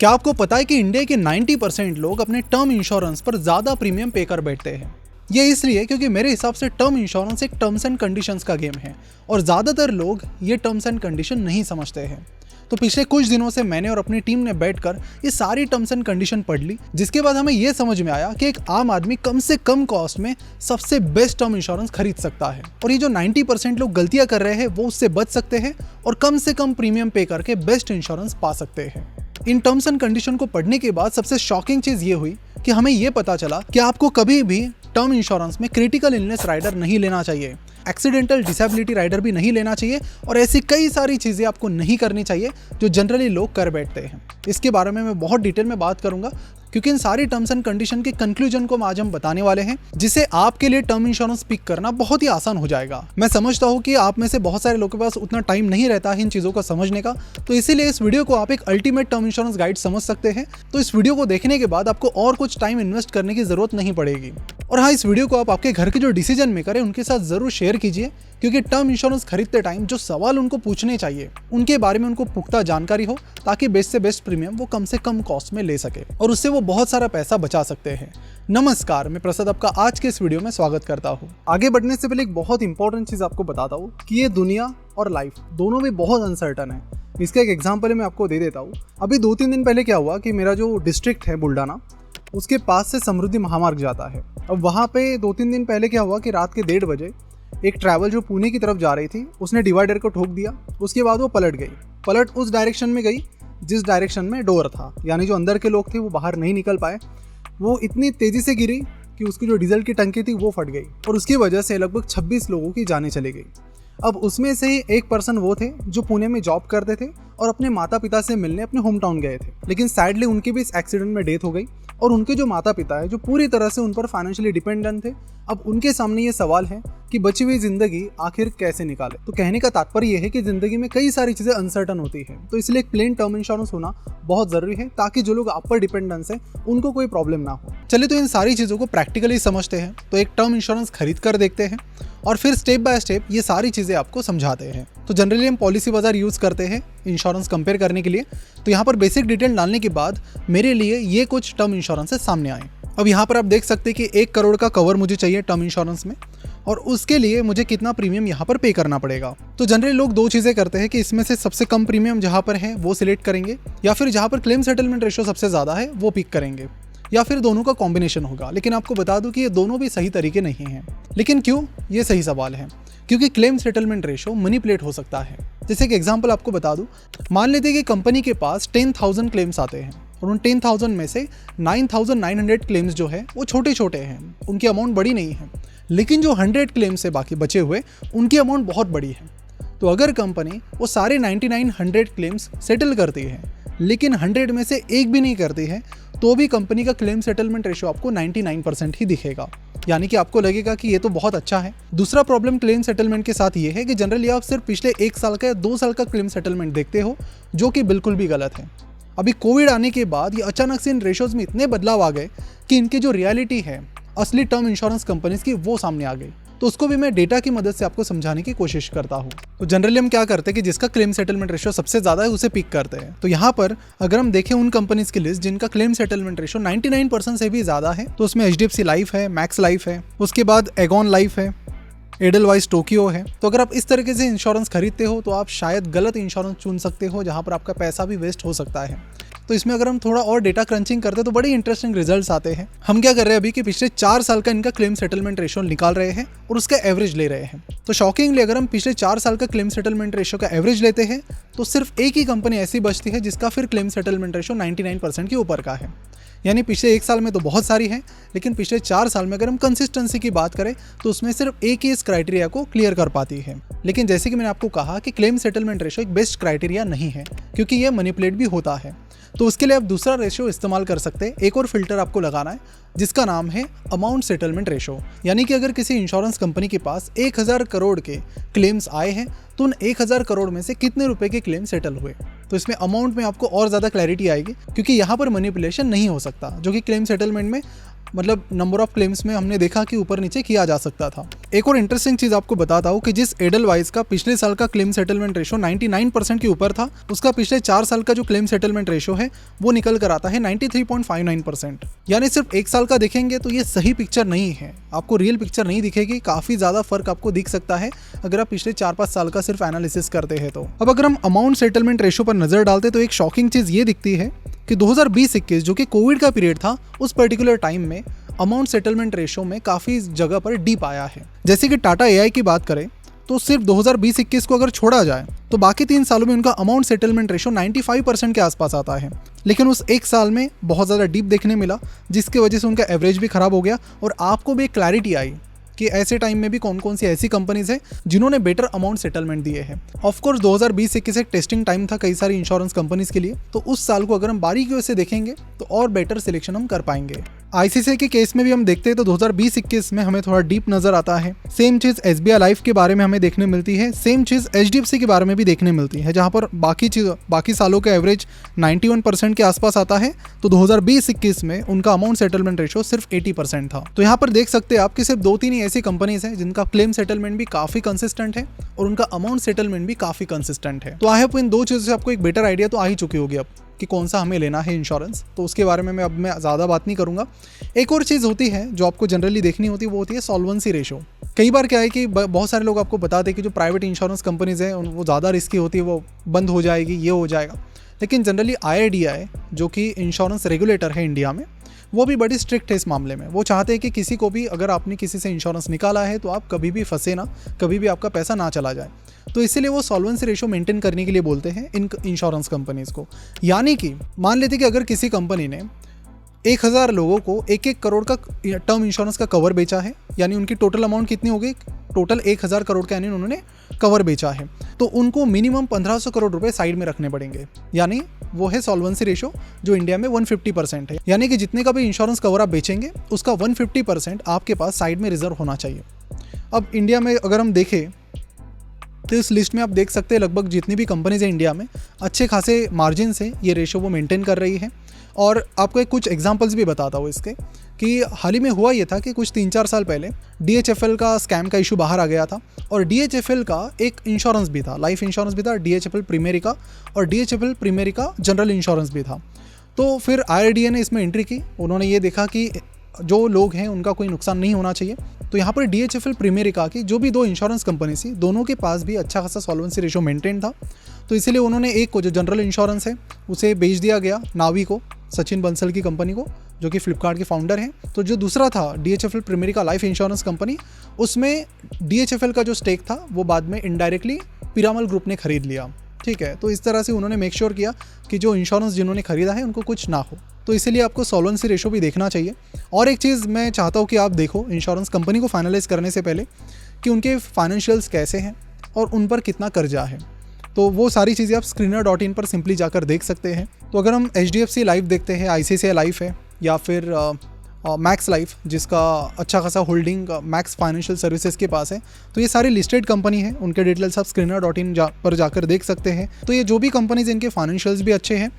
क्या आपको पता है कि इंडिया के 90% लोग अपने टर्म इंश्योरेंस पर ज़्यादा प्रीमियम पे कर बैठते हैं। ये इसलिए क्योंकि मेरे हिसाब से टर्म इंश्योरेंस एक टर्म्स एंड कंडीशंस का गेम है और ज़्यादातर लोग ये टर्म्स एंड कंडीशन नहीं समझते हैं। तो पिछले कुछ दिनों से मैंने और अपनी टीम ने बैठकर ये सारी टर्म्स एंड कंडीशन पढ़ ली, जिसके बाद हमें ये समझ में आया कि एक आम आदमी कम से कम कॉस्ट में सबसे बेस्ट टर्म इंश्योरेंस खरीद सकता है और ये जो 90% लोग गलतियां कर रहे हैं वो उससे बच सकते हैं और कम से कम प्रीमियम पे करके बेस्ट इंश्योरेंस पा सकते हैं। इन टर्म्स एंड कंडीशन को पढ़ने के बाद सबसे शॉकिंग चीज ये हुई कि हमें ये पता चला कि आपको कभी भी टर्म इंश्योरेंस में क्रिटिकल इलनेस राइडर नहीं लेना चाहिए, एक्सीडेंटल डिसेबिलिटी राइडर भी नहीं लेना चाहिए और ऐसी कई सारी चीज़ें आपको नहीं करनी चाहिए जो जनरली लोग कर बैठते हैं। इसके बारे में मैं बहुत डिटेल में बात करूंगा क्योंकि इन सारी टर्म्स एंड कंडीशन के कंक्लूजन को आज हम बताने वाले हैं, जिससे आपके लिए टर्म इंश्योरेंस पिक करना बहुत ही आसान हो जाएगा। मैं समझता हूँ कि आप में से बहुत सारे लोगों के पास उतना टाइम नहीं रहता है इन चीज़ों को समझने का, तो इसीलिए इस वीडियो को आप एक अल्टीमेट टर्म इंश्योरेंस गाइड समझ सकते हैं। तो इस वीडियो को देखने के बाद आपको और कुछ टाइम इन्वेस्ट करने की जरूरत नहीं पड़ेगी। और हाँ, इस वीडियो को आप आपके घर के जो डिसीजन मेकर है उनके साथ जरूर शेयर कीजिए, क्योंकि टर्म इंश्योरेंस खरीदते टाइम जो सवाल उनको पूछने चाहिए उनके बारे में उनको पुख्ता जानकारी हो, ताकि बेस्ट से बेस्ट प्रीमियम वो कम से कम कॉस्ट में ले सके और उससे वो बहुत सारा पैसा बचा सकते हैं। नमस्कार, मैं प्रसाद आपका आज के इस वीडियो में स्वागत करता हूँ। आगे बढ़ने से पहले एक बहुत इंपॉर्टेंट चीज आपको बताता हूँ कि ये दुनिया और लाइफ दोनों भी बहुत अनसर्टन है। इसका एक एग्जाम्पल मैं आपको दे देता हूँ। अभी 2-3 दिन पहले क्या हुआ कि मेरा जो डिस्ट्रिक्ट है बुल्डाना, उसके पास से समृद्धि महामार्ग जाता है। अब वहाँ पे 2-3 दिन पहले क्या हुआ कि रात के 1:30 बजे एक ट्रैवल जो पुणे की तरफ जा रही थी उसने डिवाइडर को ठोक दिया। उसके बाद वो पलट उस डायरेक्शन में गई जिस डायरेक्शन में डोर था, यानी जो अंदर के लोग थे वो बाहर नहीं निकल पाए। वो इतनी तेज़ी से गिरी कि उसकी जो डीजल की टंकी थी वो फट गई और उसकी वजह से लगभग 26 लोगों की जानें चली गई। अब उसमें से ही एक पर्सन वो थे जो पुणे में जॉब करते थे और अपने माता पिता से मिलने अपने होम टाउन गए थे, लेकिन सैडली उनकी भी इस एक्सीडेंट में डेथ हो गई और उनके जो माता पिता है जो पूरी तरह से उन पर फाइनेंशियली डिपेंडेंट थे, अब उनके सामने ये सवाल है कि बची हुई जिंदगी आखिर कैसे निकाले। तो कहने का तात्पर्य यह है कि जिंदगी में कई सारी चीजें अनसर्टन होती है, तो इसलिए एक प्लेन टर्म इंश्योरेंस होना बहुत जरूरी है ताकि जो लोग आप पर डिपेंडेंस है उनको कोई प्रॉब्लम ना हो। चलिए तो इन सारी चीजों को प्रैक्टिकली समझते हैं। तो एक टर्म इंश्योरेंस खरीद कर देखते हैं और फिर स्टेप बाय स्टेप ये सारी चीजें आपको समझाते हैं। तो जनरली हम पॉलिसी बाजार यूज करते हैं इंश्योरेंस कंपेयर करने के लिए। तो यहाँ पर बेसिक डिटेल डालने के बाद मेरे लिए ये कुछ टर्म इंश्योरेंस सामने आए। अब यहाँ पर आप देख सकते हैं कि 1 करोड़ का कवर मुझे चाहिए टर्म इंश्योरेंस में और उसके लिए मुझे कितना प्रीमियम यहाँ पर पे करना पड़ेगा। तो जनरली लोग 2 चीज़ें करते हैं कि इसमें से सबसे कम प्रीमियम जहाँ पर है वो सिलेक्ट करेंगे, या फिर जहाँ पर क्लेम सेटलमेंट रेशियो सबसे ज़्यादा है वो पिक करेंगे, या फिर दोनों का कॉम्बिनेशन होगा। लेकिन आपको बता दूं कि ये दोनों भी सही तरीके नहीं हैं। लेकिन क्यों? ये सही सवाल है, क्योंकि क्लेम सेटलमेंट रेशियो मैनिपुलेट हो सकता है। जैसे कि एग्जांपल आपको बता दूं, मान लेते हैं कि कंपनी के पास 10,000 क्लेम्स आते हैं और उन 10,000 में से 9,900 क्लेम्स जो है वो छोटे छोटे हैं, उनकी अमाउंट बड़ी नहीं है। लेकिन जो 100 क्लेम्स से बाकी बचे हुए उनकी अमाउंट बहुत बड़ी है। तो अगर कंपनी वो सारे 99 क्लेम्स सेटल करती है लेकिन 100 में से एक भी नहीं करती है, तो भी कंपनी का क्लेम सेटलमेंट रेशियो आपको 99% ही दिखेगा, यानी कि आपको लगेगा कि ये तो बहुत अच्छा है। दूसरा प्रॉब्लम क्लेम सेटलमेंट के साथ ये है कि जनरली आप सिर्फ पिछले 1 साल का या 2 साल का क्लेम सेटलमेंट देखते हो, जो कि बिल्कुल भी गलत है। अभी कोविड आने के बाद ये अचानक से इन रेशियोज में इतने बदलाव आ गए कि इनकी जो रियलिटी है असली टर्म इंश्योरेंस कंपनीज की वो सामने आ गई। तो उसको भी मैं डेटा की मदद से आपको समझाने की कोशिश करता हूँ। तो जनरली हम क्या करते हैं कि जिसका क्लेम सेटलमेंट रेशियो सबसे ज़्यादा है उसे पिक करते हैं। तो यहाँ पर अगर हम देखें उन कंपनीज की लिस्ट जिनका क्लेम सेटलमेंट रेशियो 99% से भी ज़्यादा है, तो उसमें HDFC लाइफ है, मैक्स लाइफ है, उसके बाद एगॉन लाइफ है, एडलवाइस टोक्यो है। तो अगर आप इस तरीके से इंश्योरेंस खरीदते हो तो आप शायद गलत इंश्योरेंस चुन सकते हो, जहाँ पर आपका पैसा भी वेस्ट हो सकता है। तो इसमें अगर हम थोड़ा और डेटा क्रंचिंग करते हैं तो बड़े इंटरेस्टिंग रिजल्ट्स आते हैं। हम क्या कर रहे हैं अभी कि पिछले 4 साल का इनका क्लेम सेटलमेंट रेशियो निकाल रहे हैं और उसका एवरेज ले रहे हैं। तो शॉकिंगली अगर हम पिछले 4 साल का क्लेम सेटलमेंट रेशियो का एवरेज लेते हैं तो सिर्फ एक ही कंपनी ऐसी बचती है जिसका फिर क्लेम सेटलमेंट रेशियो 99% के ऊपर का है। यानी पिछले 1 साल में तो बहुत सारी है, लेकिन पिछले 4 साल में अगर हम कंसिस्टेंसी की बात करें तो उसमें सिर्फ एक ही इस क्राइटेरिया को क्लियर कर पाती है। लेकिन जैसे कि मैंने आपको कहा कि क्लेम सेटलमेंट रेशियो एक बेस्ट क्राइटेरिया नहीं है, क्योंकि यह मैनिपुलेट भी होता है। तो उसके लिए आप दूसरा रेशियो इस्तेमाल कर सकते हैं। एक और फिल्टर आपको लगाना है जिसका नाम है अमाउंट सेटलमेंट रेशियो। यानी कि अगर किसी इंश्योरेंस कंपनी के पास 1000 करोड़ के क्लेम्स आए हैं तो उन 1000 करोड़ में से कितने रुपए के क्लेम सेटल हुए। तो इसमें अमाउंट में आपको और ज़्यादा क्लैरिटी आएगी, क्योंकि यहाँ पर मैनिपुलेशन नहीं हो सकता, जो कि क्लेम सेटलमेंट में मतलब नंबर ऑफ क्लेम्स में हमने देखा कि ऊपर नीचे किया जा सकता था। एक और इंटरेस्टिंग चीज़ आपको बताता हूँ कि जिस एडलवाइस का पिछले साल का क्लेम सेटलमेंट रेशो 99% के ऊपर था, उसका पिछले 4 साल का जो क्लेम सेटलमेंट रेशो है वो निकल कर आता है 93.59%। यानी सिर्फ एक साल का देखेंगे तो ये सही पिक्चर नहीं है, आपको रियल पिक्चर नहीं दिखेगी, काफ़ी ज़्यादा फर्क आपको दिख सकता है अगर आप पिछले 4-5 साल का सिर्फ एनालिसिस करते हैं तो। अब अगर हम अमाउंट सेटलमेंट रेशो पर नजर डालते तो एक शॉकिंग चीज़ ये दिखती है कि 2020-21 जो कि कोविड का पीरियड था, उस पर्टिकुलर टाइम में अमाउंट सेटलमेंट रेशो में काफ़ी जगह पर डीप आया है। जैसे कि टाटा एआई की बात करें तो सिर्फ 2020-21 को अगर छोड़ा जाए तो बाकी 3 सालों में उनका अमाउंट सेटलमेंट रेशो 95% के आसपास आता है, लेकिन उस एक साल में बहुत ज़्यादा डीप देखने मिला, जिसकी वजह से उनका एवरेज भी खराब हो गया और आपको भी एक क्लैरिटी आई कि ऐसे टाइम में भी कौन कौन सी ऐसी कंपनीज हैं जिन्होंने बेटर अमाउंट सेटलमेंट दिए हैं। ऑफ कोर्स 2020-21 एक टेस्टिंग टाइम था कई सारी इंश्योरेंस कंपनीज के लिए, तो उस साल को अगर हम बारीकियों से देखेंगे तो और बेटर सिलेक्शन हम कर पाएंगे। आईसीआईसीआई के केस में भी हम देखते हैं तो 2020-21 में हमें थोड़ा डीप नजर आता है। सेम चीज़ एसबीआई लाइफ के बारे में हमें देखने मिलती है, सेम चीज़ एचडीएफसी के बारे में भी देखने मिलती है, जहां पर बाकी सालों का एवरेज 91% के आसपास आता है, तो 2020-21 में उनका अमाउंट सेटलमेंट रेशो सिर्फ 80% था। तो यहाँ पर देख सकते हैं आप कि सिर्फ 2-3 ही ऐसी कंपनीज हैं जिनका क्लेम सेटलमेंट भी काफ़ी कंसिस्टेंट है और उनका अमाउंट सेटलमेंट भी काफ़ी कंसिस्टेंट है। तो आई होप इन 2 चीज़ों से आपको एक बेटर आइडिया तो आ ही चुकी होगी अब कि कौन सा हमें लेना है इंश्योरेंस, तो उसके बारे में मैं ज़्यादा बात नहीं करूँगा। एक और चीज़ होती है जो आपको जनरली देखनी होती है, वो होती है सॉल्वेंसी रेशो। कई बार क्या है कि बहुत सारे लोग आपको बताते हैं कि जो प्राइवेट इंश्योरेंस कंपनीज हैं वो ज़्यादा रिस्की होती है, वो बंद हो जाएगी, ये हो जाएगा, लेकिन जनरली IRDAI जो कि इंश्योरेंस रेगुलेटर है इंडिया में, वो भी बड़ी स्ट्रिक्ट है इस मामले में। वो चाहते हैं कि किसी को भी, अगर आपने किसी से इंश्योरेंस निकाला है तो आप कभी भी फंसे ना, कभी भी आपका पैसा ना चला जाए, तो इसीलिए वो सॉल्वेंसी रेशो मेंटेन करने के लिए बोलते हैं इन इंश्योरेंस कंपनीज को। यानी कि मान लेते कि अगर किसी कंपनी ने 1000 लोगों को 1-1 करोड़ का टर्म इंश्योरेंस का कवर बेचा है, यानी उनकी टोटल अमाउंट कितनी हो गई, टोटल 1000 करोड़ का यानी उन्होंने कवर बेचा है, तो उनको मिनिमम 1500 करोड़ रुपए साइड में रखने पड़ेंगे। यानी वो है सॉल्वेंसी रेशो जो इंडिया में 150% है, यानी कि जितने का भी इंश्योरेंस कवर आप बेचेंगे उसका 150% आपके पास साइड में रिजर्व होना चाहिए। अब इंडिया में अगर हम देखें तो इस लिस्ट में आप देख सकते हैं लगभग जितनी भी कंपनीज हैं इंडिया में अच्छे खासे मार्जिन से ये रेशो वो मेंटेन कर रही है। और आपको एक कुछ एग्जांपल्स भी बताता हूँ इसके, कि हाल ही में हुआ ये था कि कुछ 3-4 साल पहले DHFL का स्कैम का इशू बाहर आ गया था, और DHFL का एक इंश्योरेंस भी था, लाइफ इंश्योरेंस भी था, DHFL प्रीमेरिका, और DHFL प्रीमेरिका जनरल इंश्योरेंस भी था। तो फिर IRDAI ने इसमें एंट्री की, उन्होंने ये देखा कि जो लोग हैं उनका कोई नुकसान नहीं होना चाहिए, तो यहाँ पर DHFL प्रीमेरिका की जो भी 2 इंश्योरेंस कंपनी थी, दोनों के पास भी अच्छा खासा सॉल्वेंसी रेशो मेंटेन था, तो इसीलिए उन्होंने एक को जो जनरल इंश्योरेंस है उसे बेच दिया गया नावी को, सचिन बंसल की कंपनी को, जो कि फ्लिपकार्ट के फाउंडर हैं। तो जो दूसरा था DHFL प्रीमेरिका लाइफ इंश्योरेंस कंपनी, उसमें DHFL का जो स्टेक था वो बाद में इनडायरेक्टली पीरामल ग्रुप ने खरीद लिया। ठीक है, तो इस तरह से उन्होंने मेक श्योर किया कि जो इंश्योरेंस जिन्होंने खरीदा है उनको कुछ ना हो, तो इसीलिए आपको सॉल्वेंसी रेशो भी देखना चाहिए। और एक चीज़ मैं चाहता हूँ कि आप देखो इंश्योरेंस कंपनी को फाइनलाइज करने से पहले कि उनके फाइनेंशियल्स कैसे हैं और उन पर कितना कर्जा है, तो वो सारी चीज़ें आप screener.in पर सिंपली जाकर देख सकते हैं। तो अगर हम HDFC लाइफ देखते हैं, ICICI लाइफ है, या फिर मैक्स लाइफ जिसका अच्छा खासा होल्डिंग मैक्स फाइनेंशियल सर्विसेज के पास है, तो ये सारी लिस्टेड कंपनी है, उनके डिटेल्स आप screener.in पर जाकर देख सकते हैं। तो ये जो भी कंपनीज, इनके फाइनेंशियल्स भी अच्छे हैं,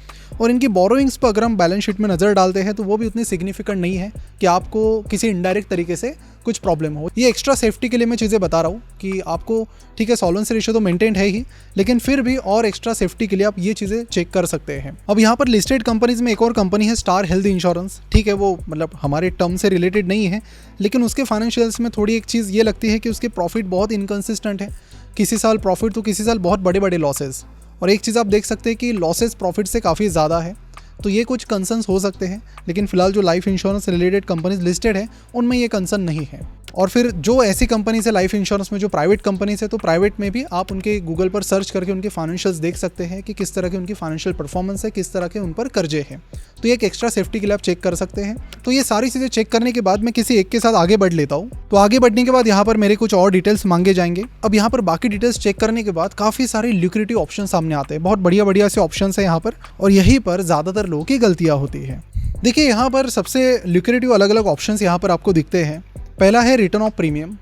और इनकी बोरोइंग्स पर अगर हम बैलेंस शीट में नज़र डालते हैं तो वो भी उतनी सिग्निफिकेंट नहीं है कि आपको किसी इनडायरेक्ट तरीके से कुछ प्रॉब्लम हो। ये एक्स्ट्रा सेफ्टी के लिए मैं चीज़ें बता रहा हूँ कि आपको, ठीक है, सॉल्वेंसी रेशो तो मेंटेन है ही, लेकिन फिर भी और एक्स्ट्रा सेफ्टी के लिए आप ये चीज़ें चेक कर सकते हैं। अब यहाँ पर लिस्टेड कंपनीज में एक और कंपनी है स्टार हेल्थ इंश्योरेंस। ठीक है, वो मतलब हमारे टर्म से रिलेटेड नहीं है, लेकिन उसके फाइनेंशियल्स में थोड़ी एक चीज़ ये लगती है कि उसके प्रॉफिट बहुत इनकन्सिस्टेंट है, किसी साल प्रॉफिट तो किसी साल बहुत बड़े बड़े लॉसेज। और एक चीज़ आप देख सकते हैं कि लॉसेज प्रॉफिट से काफ़ी ज़्यादा है, तो ये कुछ कंसर्न्स हो सकते हैं, लेकिन फिलहाल जो लाइफ इंश्योरेंस से रिलेटेड कंपनीज लिस्टेड है उनमें ये कंसर्न नहीं है। और फिर जो ऐसी कंपनीज है लाइफ इंश्योरेंस में जो प्राइवेट कंपनीज है, तो प्राइवेट में भी आप उनके गूगल पर सर्च करके उनके फाइनेंशियल्स देख सकते हैं कि किस तरह की उनकी फाइनेंशियल परफॉर्मेंस है, किस तरह के उन पर कर्जे हैं, तो ये एक एक्स्ट्रा सेफ्टी के लिए आप चेक कर सकते हैं। तो ये सारी चीज़ें चेक करने के बाद मैं किसी एक के साथ आगे बढ़ लेता हूँ। तो आगे बढ़ने के बाद यहाँ पर मेरे कुछ और डिटेल्स मांगे जाएंगे। अब यहाँ पर बाकी डिटेल्स चेक करने के बाद काफ़ी सारे ल्यूक्रेटिव ऑप्शन सामने आते हैं, बहुत बढ़िया बढ़िया से ऑप्शन है यहाँ पर, और यहीं पर ज़्यादातर लोगों की गलतियाँ होती है। देखिए, यहाँ पर सबसे ल्यूक्रेटिव अलग अलग ऑप्शन यहाँ पर आपको दिखते हैं। पहला है रिटर्न ऑफ प्रीमियम,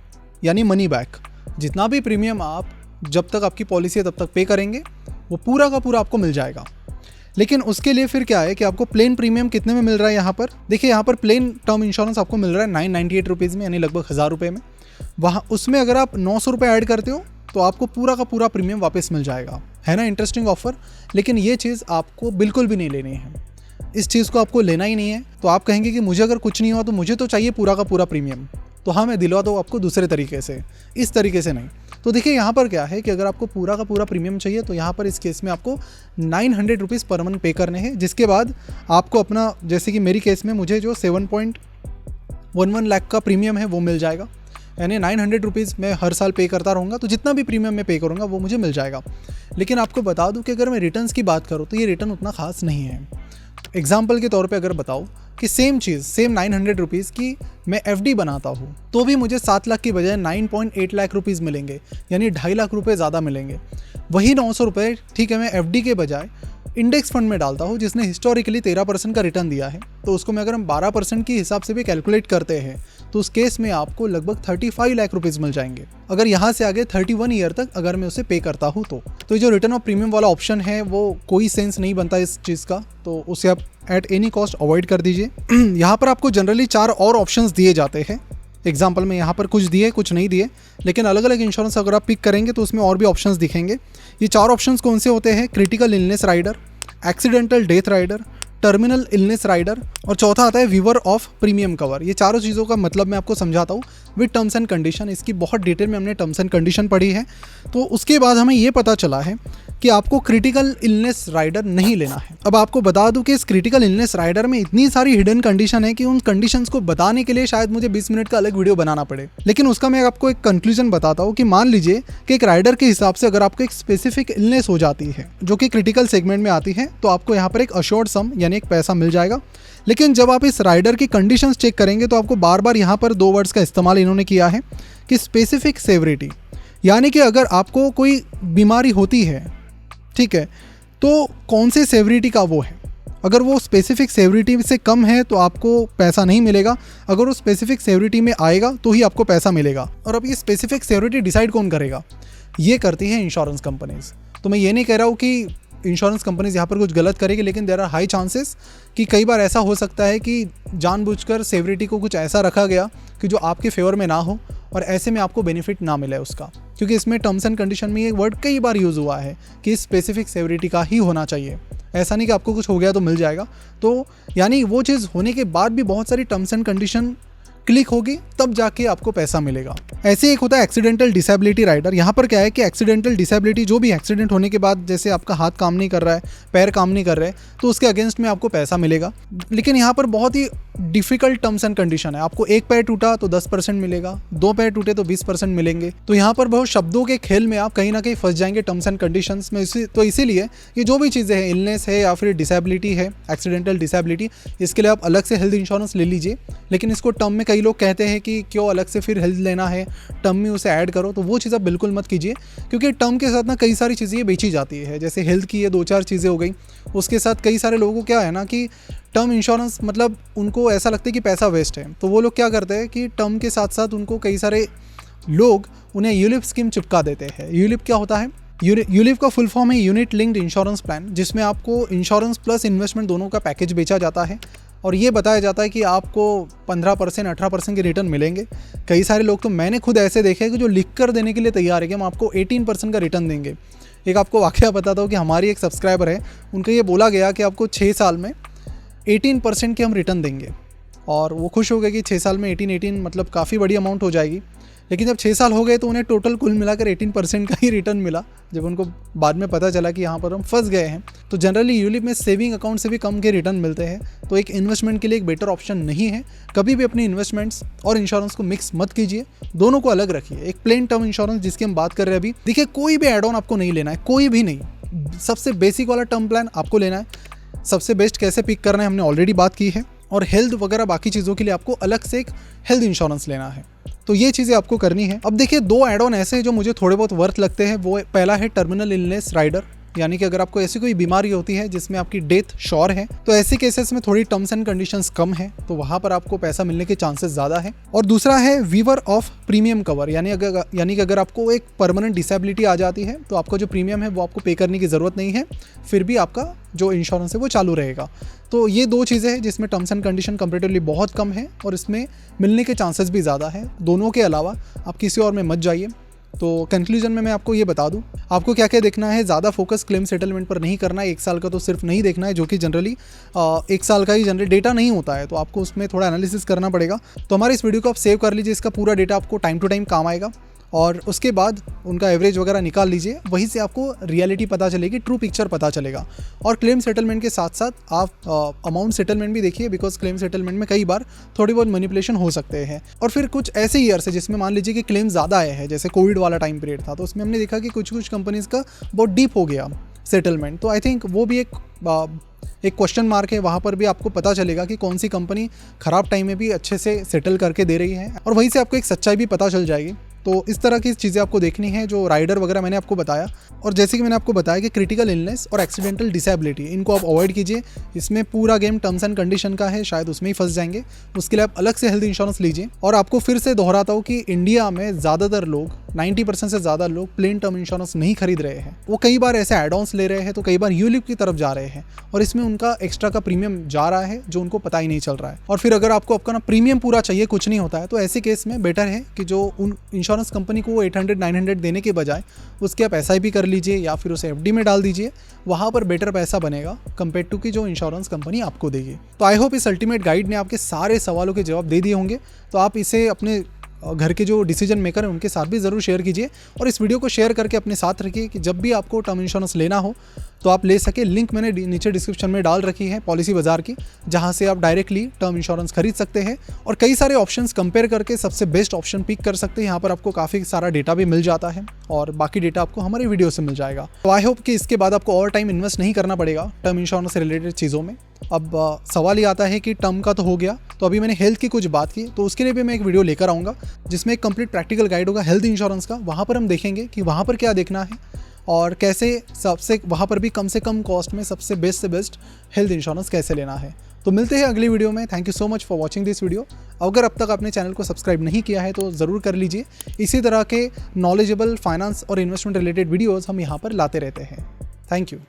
यानी मनी बैक। जितना भी प्रीमियम आप जब तक आपकी पॉलिसी है तब तक पे करेंगे वो पूरा का पूरा आपको मिल जाएगा। लेकिन उसके लिए फिर क्या है कि आपको प्लेन प्रीमियम कितने में मिल रहा है यहाँ पर। देखिए यहाँ पर प्लेन टर्म इंश्योरेंस आपको मिल रहा है 998 रुपीज़ में, यानी लगभग 1000 रुपये में। वहाँ उसमें अगर आप 900 रुपये ऐड करते हो तो आपको पूरा का पूरा प्रीमियम वापस मिल जाएगा। है ना इंटरेस्टिंग ऑफर। लेकिन ये चीज़ आपको बिल्कुल भी नहीं लेनी है, इस चीज़ को आपको लेना ही नहीं है। तो आप कहेंगे कि मुझे अगर कुछ नहीं हुआ तो मुझे तो चाहिए पूरा का पूरा प्रीमियम। तो हाँ, मैं दिलवा दूँ आपको दूसरे तरीके से, इस तरीके से नहीं। तो देखिए यहाँ पर क्या है कि अगर आपको पूरा का पूरा प्रीमियम चाहिए तो यहाँ पर इस केस में आपको 900 रुपीज़ पर मंथ पे करने हैं, जिसके बाद आपको अपना, जैसे कि मेरी केस में मुझे जो 7.11 लाख का प्रीमियम है वो मिल जाएगा। यानी 900 रुपीज़ मैं हर साल पे करता रहूँगा, तो जितना भी प्रीमियम मैं पे करूँगा वो मुझे मिल जाएगा। लेकिन आपको बता दूँ कि अगर मैं रिटर्न्स की बात करूँ तो ये रिटर्न उतना खास नहीं है। एग्जाम्पल के तौर पे अगर बताऊँ कि सेम चीज़, सेम 900 रुपीज़ की मैं FD बनाता हूँ तो भी मुझे 7 लाख की बजाय 9.8 लाख रुपीज़ मिलेंगे, यानी 2.5 लाख रुपये ज़्यादा मिलेंगे। वही 900 रुपये, ठीक है, मैं FD के बजाय इंडेक्स फंड में डालता हूँ जिसने हिस्टोरिकली 13% का रिटर्न दिया है। तो उसको मैं अगर हम 12% के हिसाब से भी कैलकुलेट करते हैं तो उस केस में आपको लगभग 35 लाख रुपीज़ मिल जाएंगे, अगर यहाँ से आगे 31 ईयर तक अगर मैं उसे पे करता हूँ तो ये जो रिटर्न ऑफ प्रीमियम वाला ऑप्शन है वो कोई सेंस नहीं बनता इस चीज़ का, तो उसे आप एट एनी कॉस्ट अवॉइड कर दीजिए। यहाँ पर आपको जनरली 4 और ऑप्शंस दिए जाते हैं। एग्जाम्पल में यहाँ पर कुछ दिए कुछ नहीं दिए, लेकिन अलग अलग इंश्योरेंस अगर आप पिक करेंगे तो उसमें और भी ऑप्शंस दिखेंगे। ये 4 ऑप्शंस कौन से होते हैं? Critical illness rider, accidental death rider, terminal illness rider और चौथा आता है वीवर ऑफ प्रीमियम कवर। ये चारों चीज़ों का मतलब मैं आपको समझाता हूँ विद टर्म्स एंड कंडीशन। इसकी बहुत डिटेल में हमने टर्म्स एंड कंडीशन पढ़ी है। तो उसके बाद हमें ये पता चला है कि आपको क्रिटिकल इलनेस राइडर नहीं लेना है। अब आपको बता दूं कि इस क्रिटिकल इलनेस राइडर में इतनी सारी हिडन कंडीशन है कि उन कंडीशंस को बताने के लिए शायद मुझे 20 मिनट का अलग वीडियो बनाना पड़े। लेकिन उसका मैं आपको एक कंक्लूजन बताता हूँ कि मान लीजिए कि एक राइडर के हिसाब से अगर आपको एक स्पेसिफिक इलनेस हो जाती है जो कि क्रिटिकल सेगमेंट में आती है तो आपको यहाँ पर एक अश्योर्ड सम यानी एक पैसा मिल जाएगा। लेकिन जब आप इस राइडर की कंडीशंस चेक करेंगे तो आपको बार बार यहाँ पर 2 वर्ड्स का इस्तेमाल इन्होंने किया है कि स्पेसिफिक सेवरिटी, यानी कि अगर आपको कोई बीमारी होती है, ठीक है, तो कौन से सेवरिटी का वो है। अगर वो स्पेसिफिक सेवरिटी से कम है तो आपको पैसा नहीं मिलेगा, अगर वो स्पेसिफिक सेवरिटी में आएगा तो ही आपको पैसा मिलेगा। और अब ये स्पेसिफिक सेवरिटी डिसाइड कौन करेगा? ये करती है इंश्योरेंस कंपनीज। तो मैं ये नहीं कह रहा हूँ कि इंश्योरेंस कंपनीज यहाँ पर कुछ गलत करेगी, लेकिन देयर आर हाई चांसेस कि कई बार ऐसा हो सकता है कि जानबूझकर सेवरिटी को कुछ ऐसा रखा गया कि जो आपके फेवर में ना हो और ऐसे में आपको बेनिफिट ना मिले उसका, क्योंकि इसमें टर्म्स एंड कंडीशन में ये वर्ड कई बार यूज़ हुआ है कि स्पेसिफिक सेवरिटी का ही होना चाहिए। ऐसा नहीं कि आपको कुछ हो गया तो मिल जाएगा। तो यानी वो चीज़ होने के बाद भी बहुत सारी टर्म्स एंड कंडीशन क्लिक होगी तब जाके आपको पैसा मिलेगा। ऐसे एक होता है एक्सीडेंटल डिसेबिलिटी राइडर। यहाँ पर क्या है कि एक्सीडेंटल डिसेबिलिटी जो भी एक्सीडेंट होने के बाद, जैसे आपका हाथ काम नहीं कर रहा है, पैर काम नहीं कर रहे, तो उसके अगेंस्ट में आपको पैसा मिलेगा। लेकिन यहाँ पर बहुत ही डिफिकल्ट टर्म्स एंड कंडीशन है। आपको 1 पैर टूटा तो 10% मिलेगा, 2 पैर टूटे तो 20% मिलेंगे। तो यहाँ पर बहुत शब्दों के खेल में आप कहीं ना कहीं फंस जाएंगे टर्म्स एंड कंडीशंस में। तो इसीलिए ये जो भी चीज़ें हैं, इलनेस है या फिर डिसेबिलिटी है, एक्सीडेंटल डिसेबिलिटी, इसके लिए आप अलग से हेल्थ इंश्योरेंस ले लीजिए। लेकिन इसको टर्म में कई लोग कहते हैं कि क्यों अलग से फिर हेल्थ लेना है, टर्म में उसे ऐड करो, तो वो चीज़ आप बिल्कुल मत कीजिए, क्योंकि टर्म के साथ ना कई सारी चीज़ें बेची जाती है। जैसे हेल्थ की ये 2-4 चीज़ें हो गई, उसके साथ कई सारे लोगों को क्या है ना कि टर्म इंश्योरेंस मतलब उनको ऐसा लगता है कि पैसा वेस्ट है, तो वो लोग क्या करते हैं कि टर्म के साथ साथ उनको कई सारे लोग उन्हें यूलिप स्कीम चिपका देते हैं। यूलिप क्या होता है? यूलिप का फुल फॉर्म है यूनिट लिंक्ड इंश्योरेंस प्लान, जिसमें आपको इंश्योरेंस प्लस इन्वेस्टमेंट दोनों का पैकेज बेचा जाता है और ये बताया जाता है कि आपको 15% 18% के रिटर्न मिलेंगे। कई सारे लोग तो मैंने खुद ऐसे देखे हैं कि जो लिख कर देने के लिए तैयार है कि हम आपको 18% का रिटर्न देंगे। एक आपको वाकया बताता हूँ कि हमारी एक सब्सक्राइबर है, उनको ये बोला गया कि आपको 6 साल में 18% के हम रिटर्न देंगे और वो खुश हो गए कि 6 साल में 18 मतलब काफ़ी बड़ी अमाउंट हो जाएगी। लेकिन जब 6 साल हो गए तो उन्हें टोटल कुल मिलाकर 18% का ही रिटर्न मिला। जब उनको बाद में पता चला कि यहाँ पर हम फंस गए हैं। तो जनरली यूलिप में सेविंग अकाउंट से भी कम के रिटर्न मिलते हैं, तो एक इन्वेस्टमेंट के लिए एक बेटर ऑप्शन नहीं है। कभी भी अपनी इन्वेस्टमेंट्स और इंश्योरेंस को मिक्स मत कीजिए, दोनों को अलग रखिए। एक प्लेन टर्म इंश्योरेंस जिसकी हम बात कर रहे हैं अभी, देखिए कोई भी एड ऑन आपको नहीं लेना है, कोई भी नहीं। सबसे बेसिक वाला टर्म प्लान आपको लेना है। सबसे बेस्ट कैसे पिक करना है हमने ऑलरेडी बात की है, और हेल्थ वगैरह बाकी चीज़ों के लिए आपको अलग से एक हेल्थ इंश्योरेंस लेना है। तो ये चीज़ें आपको करनी है। अब देखिए 2 एड ऑन ऐसे हैं जो मुझे थोड़े बहुत वर्थ लगते हैं। वो पहला है टर्मिनल इलनेस राइडर, यानी कि अगर आपको ऐसी कोई बीमारी होती है जिसमें आपकी डेथ श्योर है, तो ऐसे केसेस में थोड़ी टर्म्स एंड कंडीशंस कम है, तो वहाँ पर आपको पैसा मिलने के चांसेस ज़्यादा है। और दूसरा है वीवर ऑफ प्रीमियम कवर, यानी कि अगर आपको एक परमानेंट डिसेबिलिटी आ जाती है तो आपका जो प्रीमियम है वो आपको पे करने की ज़रूरत नहीं है, फिर भी आपका जो इंश्योरेंस है वो चालू रहेगा। तो ये दो चीज़ें हैं जिसमें टर्म्स एंड कंडीशन कंपेरेटिवली बहुत कम है और इसमें मिलने के चांसेस भी ज़्यादा है। दोनों के अलावा आप किसी और में मत जाइए। तो कंक्लूजन में मैं आपको ये बता दूं, आपको क्या क्या देखना है। ज़्यादा फोकस क्लेम सेटलमेंट पर नहीं करना है, 1 साल का तो सिर्फ नहीं देखना है, जो कि जनरली 1 साल का ही जनरली डेटा नहीं होता है, तो आपको उसमें थोड़ा एनालिसिस करना पड़ेगा। तो हमारे इस वीडियो को आप सेव कर लीजिए, इसका पूरा डेटा आपको टाइम टू टाइम काम आएगा और उसके बाद उनका एवरेज वगैरह निकाल लीजिए, वहीं से आपको रियलिटी पता चलेगी, ट्रू पिक्चर पता चलेगा। और क्लेम सेटलमेंट के साथ साथ आप अमाउंट सेटलमेंट भी देखिए, बिकॉज क्लेम सेटलमेंट में कई बार थोड़ी बहुत मैनिपुलेशन हो सकते हैं। और फिर कुछ ऐसे ईयर्स है जिसमें मान लीजिए कि क्लेम ज़्यादा आए हैं, जैसे कोविड वाला टाइम पीरियड था, तो उसमें हमने देखा कि कुछ कंपनीज़ का बहुत डीप हो गया सेटलमेंट। तो आई थिंक वो भी एक क्वेश्चन मार्क है, वहाँ पर भी आपको पता चलेगा कि कौन सी कंपनी ख़राब टाइम में भी अच्छे से सेटल करके दे रही है, और वहीं से आपको एक सच्चाई भी पता चल जाएगी। तो इस तरह की चीज़ें आपको देखनी है, जो राइडर वगैरह मैंने आपको बताया। और जैसे कि मैंने आपको बताया कि क्रिटिकल इलनेस और एक्सीडेंटल डिसेबिलिटी, इनको आप अवॉइड कीजिए। इसमें पूरा गेम टर्म्स एंड कंडीशन का है, शायद उसमें ही फंस जाएंगे। उसके लिए आप अलग से हेल्थ इंश्योरेंस लीजिए। और आपको फिर से दोहराता हूँ कि इंडिया में ज़्यादातर लोग, 90% से ज़्यादा लोग प्लेन टर्म इंश्योरेंस नहीं खरीद रहे हैं। वो कई बार ऐसे एड ऑन्स ले रहे हैं, तो कई बार यूलिप की तरफ जा रहे हैं और इसमें उनका एक्स्ट्रा का प्रीमियम जा रहा है जो उनको पता ही नहीं चल रहा है। और फिर अगर आपको आपका ना प्रीमियम पूरा चाहिए, कुछ नहीं होता है, तो ऐसे केस में बेटर है कि जो उन इंश्योरेंस कंपनी को 800-900 देने के बजाय उसके आप SIP कर लीजिए या फिर उसे FD में डाल दीजिए। वहाँ पर बेटर पैसा बनेगा कंपेयर टू कि जो इंश्योरेंस कंपनी आपको देगी। तो आई होप इस अल्टीमेट गाइड ने आपके सारे सवालों के जवाब दे दिए होंगे। तो आप इसे अपने घर के जो डिसीजन मेकर हैं उनके साथ भी ज़रूर शेयर कीजिए, और इस वीडियो को शेयर करके अपने साथ रखिए कि जब भी आपको टर्म इंश्योरेंस लेना हो तो आप ले सके। लिंक मैंने नीचे डिस्क्रिप्शन में डाल रखी है पॉलिसी बाजार की, जहां से आप डायरेक्टली टर्म इंश्योरेंस खरीद सकते हैं और कई सारे ऑप्शंस कंपेयर करके सबसे बेस्ट ऑप्शन पिक कर सकते हैं। यहाँ पर आपको काफ़ी सारा डेटा भी मिल जाता है और बाकी डेटा आपको हमारे वीडियो से मिल जाएगा। तो आई होप कि इसके बाद आपको और टाइम इन्वेस्ट नहीं करना पड़ेगा टर्म इंश्योरेंस से रिलेटेड चीज़ों में। अब सवाल ये आता है कि टर्म का तो हो गया, तो अभी मैंने हेल्थ की कुछ बात की, तो उसके लिए भी मैं एक वीडियो लेकर आऊँगा जिसमें एक कंप्लीट प्रैक्टिकल गाइड होगा हेल्थ इंश्योरेंस का। वहाँ पर हम देखेंगे कि वहाँ पर क्या देखना है और कैसे सबसे वहाँ पर भी कम से कम कॉस्ट में सबसे बेस्ट से बेस्ट हेल्थ इंश्योरेंस कैसे लेना है। तो मिलते हैं अगली वीडियो में। Thank you so much for watching this video. अगर अब तक आपने चैनल को सब्सक्राइब नहीं किया है तो ज़रूर कर लीजिए। इसी तरह के नॉलेजेबल फाइनेंस और इन्वेस्टमेंट रिलेटेड वीडियोज़ हम यहाँ पर लाते रहते हैं। Thank you.